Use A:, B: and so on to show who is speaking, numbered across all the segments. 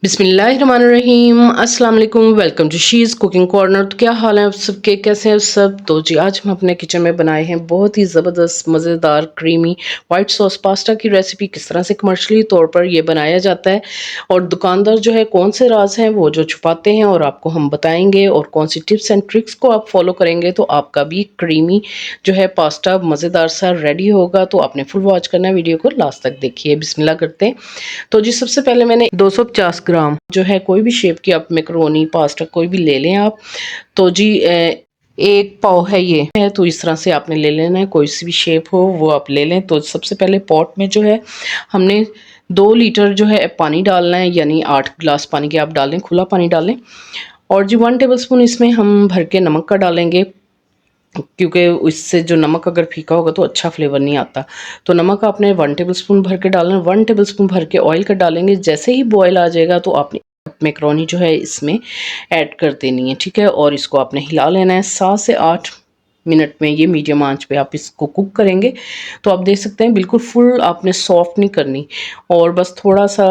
A: बिस्मिल्लाहिर्रहमानिर्रहीम अस्सलाम वालेकुम welcome to she's cooking corner. तो क्या हाल है आप सबके, कैसे हैं आप सब। तो जी आज हम अपने किचन में बनाए हैं बहुत ही ज़बरदस्त मज़ेदार क्रीमी वाइट सॉस पास्ता की रेसिपी। किस तरह से कमर्शियली तौर पर ये बनाया जाता है और दुकानदार जो है कौन से राज हैं वो जो छुपाते हैं और आपको हम बताएंगे, और कौन सी टिप्स एंड ट्रिक्स को आप फॉलो करेंगे तो आपका भी क्रीमी जो है पास्ता मज़ेदार सा रेडी होगा। तो आपने फुल वॉच करना है, वीडियो को लास्ट तक देखिए। बिस्मिल्लाह करते हैं। तो जी सबसे पहले मैंने 250 ग्राम जो है कोई भी शेप की आप मैकरोनी पास्ता कोई भी ले लें आप। तो जी एक पाव है ये है, तो इस तरह से आपने ले लेना है, कोई सी भी शेप हो वो आप ले लें। तो सबसे पहले पॉट में जो है हमने 2 लीटर जो है पानी डालना है, यानी 8 गिलास पानी के आप डालें, खुला पानी डालें। और जी 1 टेबल स्पून इसमें हम भर के नमक का डालेंगे, क्योंकि इससे जो नमक अगर फीका होगा तो अच्छा फ्लेवर नहीं आता। तो नमक आपने 1 टेबल स्पून भर के डालना है। 1 टेबल स्पून भर के ऑयल का डालेंगे। जैसे ही बॉयल आ जाएगा तो आपने मैक्रोनी जो है इसमें ऐड कर देनी है, ठीक है। और इसको आपने हिला लेना है। 7 से 8 मिनट में ये मीडियम आंच पे आप इसको कुक करेंगे। तो आप देख सकते हैं बिल्कुल फुल आपने सॉफ्ट नहीं करनी, और बस थोड़ा सा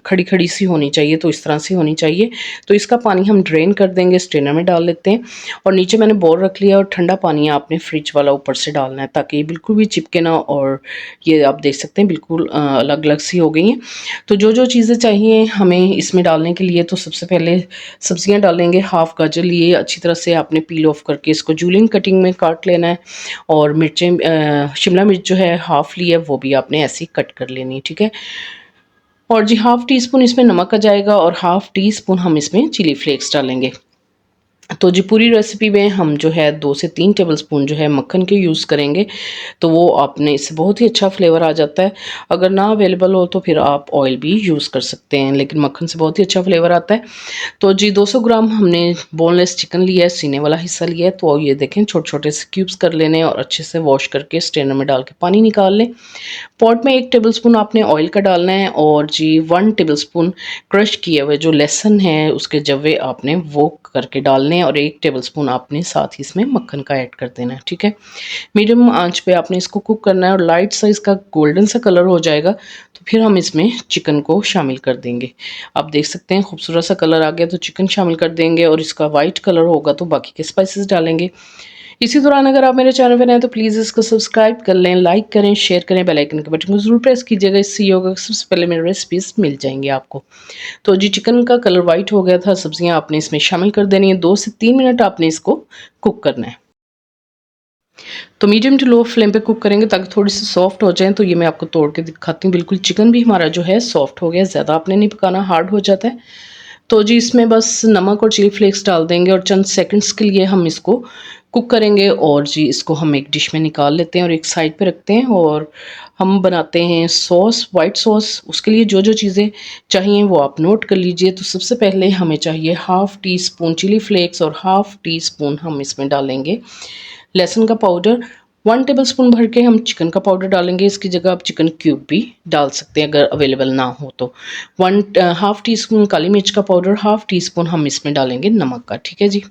A: खड़ी खड़ी सी होनी चाहिए, तो इस तरह से होनी चाहिए। तो इसका पानी हम ड्रेन कर देंगे, स्ट्रेनर में डाल लेते हैं। और नीचे मैंने बोल रख लिया, और ठंडा पानी आपने फ्रिज वाला ऊपर से डालना है ताकि ये बिल्कुल भी चिपके ना। और ये आप देख सकते हैं बिल्कुल अलग अलग सी हो गई हैं। तो जो जो चीज़ें चाहिए हमें इसमें डालने के लिए, तो सबसे पहले सब्जियां डालेंगे। हाफ गाजर लिए, अच्छी तरह से आपने पील ऑफ करके इसको जूलियन कटिंग में काट लेना है। और मिर्चें, शिमला मिर्च जो है हाफ ली है, वो भी आपने ऐसे ही कट कर लेनी है, ठीक है। और जी हाफ टी स्पून इसमें नमक आ जाएगा, और हाफ टी स्पून हम इसमें चिली फ्लेक्स डालेंगे। तो जी पूरी रेसिपी में हम जो है 2 से 3 टेबल स्पून जो है मक्खन के यूज़ करेंगे। तो वो आपने इससे बहुत ही अच्छा फ्लेवर आ जाता है। अगर ना अवेलेबल हो तो फिर आप ऑयल भी यूज़ कर सकते हैं, लेकिन मक्खन से बहुत ही अच्छा फ्लेवर आता है। तो जी 200 ग्राम हमने बोनलेस चिकन लिया है, सीने वाला हिस्सा लिया है। तो ये देखें छोटे छोटे से क्यूब्स कर लेने, और अच्छे से वॉश करके स्ट्रेनर में डाल के पानी निकाल लें। पॉट में 1 टेबल स्पून आपने ऑयल का डालना है, और जी 1 टेबल स्पून क्रश किए हुए जो लहसुन है उसके जवे आपने वो करके डालने हैं, और 1 टेबल स्पून आपने साथ ही इसमें मक्खन का ऐड कर देना है, ठीक है। मीडियम आंच पे आपने इसको कुक करना है, और लाइट सा इसका गोल्डन सा कलर हो जाएगा तो फिर हम इसमें चिकन को शामिल कर देंगे। आप देख सकते हैं खूबसूरत सा कलर आ गया, तो चिकन शामिल कर देंगे, और इसका वाइट कलर होगा तो बाकी के स्पाइसेस डालेंगे। इसी दौरान अगर आप मेरे चैनल पर नए हैं तो प्लीज़ इसको सब्सक्राइब कर लें, लाइक करें, शेयर करें, बेल आइकन के बटन को ज़रूर प्रेस कीजिएगा। इससे ये होगा सबसे पहले मेरी रेसिपीज़ मिल जाएंगी आपको। तो जी चिकन का कलर वाइट हो गया था, सब्जियां आपने इसमें शामिल कर देनी है। 2 से 3 मिनट आपने इसको कुक करना है। तो मीडियम टू लो फ्लेम पे कुक करेंगे ताकि थोड़ी सी सॉफ्ट हो जाए। तो ये मैं आपको तोड़ के दिखाती हूँ। बिल्कुल चिकन भी हमारा जो है सॉफ्ट हो गया, ज़्यादा आपने नहीं पकाना, हार्ड हो जाता है। तो जी इसमें बस नमक और चिली फ्लेक्स डाल देंगे, और चंद सेकंड्स के लिए हम इसको कुक करेंगे। और जी इसको हम एक डिश में निकाल लेते हैं और एक साइड पे रखते हैं। और हम बनाते हैं सॉस, वाइट सॉस। उसके लिए जो जो चीज़ें चाहिए वो आप नोट कर लीजिए। तो सबसे पहले हमें चाहिए half teaspoon chilli flakes, और हाफ़ टी स्पून हम इसमें डालेंगे लहसुन का पाउडर। 1 टेबल स्पून भर के हम चिकन का पाउडर डालेंगे। इसकी जगह आप चिकन क्यूब भी डाल सकते हैं अगर अवेलेबल ना हो तो। हाफ टी स्पून काली मिर्च का पाउडर, हाफ टी स्पून हम इसमें डालेंगे नमक का, ठीक है जी।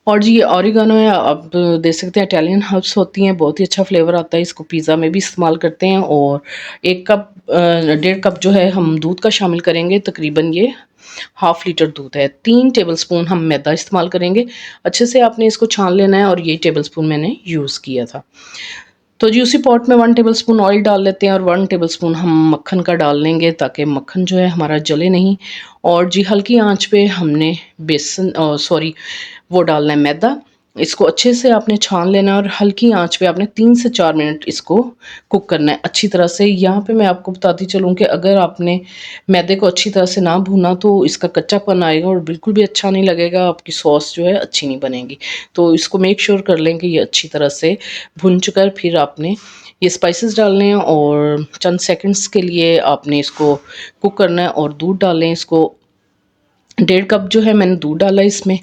A: और जी ये ऑरिगानो है, आप देख सकते हैं इटालियन हर्ब्स होती हैं, बहुत ही अच्छा फ्लेवर आता है। इसको पिज़्ज़ा में भी इस्तेमाल करते हैं। और 1 कप 1.5 कप जो है हम दूध का शामिल करेंगे। तकरीबन ये हाफ लीटर दूध है। 3 टेबल स्पून हम मैदा इस्तेमाल करेंगे। अच्छे से आपने इसको छान लेना है, और ये टेबल स्पून मैंने यूज़ किया था। तो जी उसी पॉट में 1 टेबल स्पून ऑयल डाल लेते हैं, और 1 टेबल स्पून हम मक्खन का डाल लेंगे ताकि मक्खन जो है हमारा जले नहीं। और जी हल्की आंच पे हमने वो डालना है मैदा। इसको अच्छे से आपने छान लेना है, और हल्की आंच पे आपने 3 से 4 मिनट इसको कुक करना है अच्छी तरह से। यहाँ पे मैं आपको बताती चलूँ कि अगर आपने मैदे को अच्छी तरह से ना भूना तो इसका कच्चापन आएगा, और बिल्कुल भी अच्छा नहीं लगेगा, आपकी सॉस जो है अच्छी नहीं बनेगी। तो इसको मेक श्योर कर लें कि ये अच्छी तरह से भुन चुका है। फिर आपने ये स्पाइसेस डालने हैं, और चंद सेकंड्स के लिए आपने इसको कुक करना है। और दूध डालें, इसको 1.5 कप जो है मैंने दूध डाला इसमें।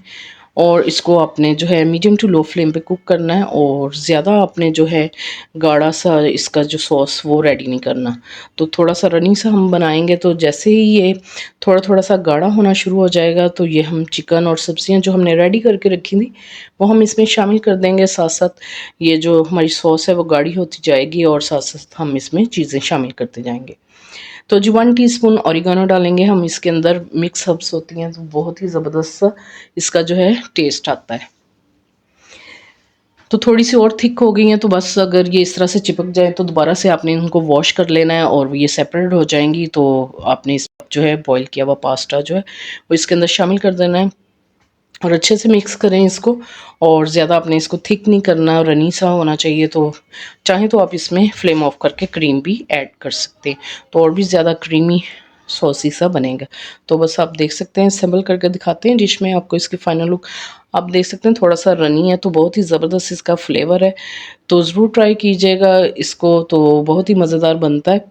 A: और इसको आपने जो है मीडियम टू लो फ्लेम पे कुक करना है, और ज़्यादा आपने जो है गाढ़ा सा इसका जो सॉस वो रेडी नहीं करना। तो थोड़ा सा रनी सा हम बनाएंगे। तो जैसे ही ये थोड़ा थोड़ा सा गाढ़ा होना शुरू हो जाएगा तो ये हम चिकन और सब्जियां जो हमने रेडी करके रखी थी वो हम इसमें शामिल कर देंगे। साथ साथ ये जो हमारी सॉस है वो गाढ़ी होती जाएगी, और साथ साथ हम इसमें चीज़ें शामिल करते जाएंगे। तो जी 1 टीस्पून ऑरिगेनो डालेंगे हम इसके अंदर। मिक्स हर्ब्स होती हैं तो बहुत ही ज़बरदस्त सा इसका जो है टेस्ट आता है। तो थोड़ी सी और थिक हो गई हैं, तो बस अगर ये इस तरह से चिपक जाए तो दोबारा से आपने इनको वॉश कर लेना है और ये सेपरेट हो जाएंगी। तो आपने इस जो है बॉईल किया हुआ पास्ता जो है वो इसके अंदर शामिल कर देना है और अच्छे से मिक्स करें इसको। और ज़्यादा आपने इसको थिक नहीं करना, रनी सा होना चाहिए। तो चाहे तो आप इसमें फ्लेम ऑफ करके क्रीम भी ऐड कर सकते हैं, तो और भी ज़्यादा क्रीमी सॉसी सा बनेगा। तो बस आप देख सकते हैं, असेंबल करके दिखाते हैं डिश में आपको इसकी फाइनल लुक। आप देख सकते हैं थोड़ा सा रनी है तो बहुत ही ज़बरदस्त इसका फ्लेवर है। तो ज़रूर ट्राई कीजिएगा इसको, तो बहुत ही मज़ेदार बनता है।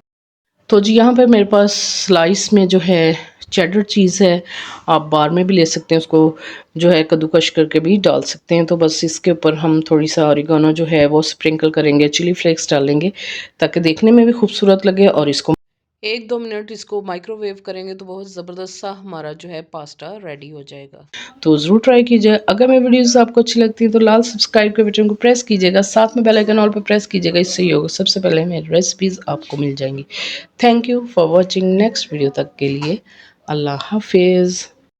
A: तो जी यहाँ पे मेरे पास स्लाइस में जो है चेडर चीज़ है, आप बार में भी ले सकते हैं, उसको जो है कद्दूकश करके भी डाल सकते हैं। तो बस इसके ऊपर हम थोड़ी सा ऑरिगेनो जो है वो स्प्रिंकल करेंगे, चिली फ्लेक्स डालेंगे ताकि देखने में भी खूबसूरत लगे। और इसको 1-2 मिनट इसको माइक्रोवेव करेंगे तो बहुत ज़बरदस्त सा हमारा जो है पास्ता रेडी हो जाएगा। तो ज़रूर ट्राई कीजिए। अगर मेरी वीडियोस आपको अच्छी लगती है तो लाल सब्सक्राइब के बटन को प्रेस कीजिएगा, साथ में बेल आइकन ऑल पे प्रेस कीजिएगा। इससे ही होगा सबसे पहले मेरी रेसिपीज़ आपको मिल जाएंगी। Thank you for watching. Next video तक के लिए अल्लाह हाफिज़।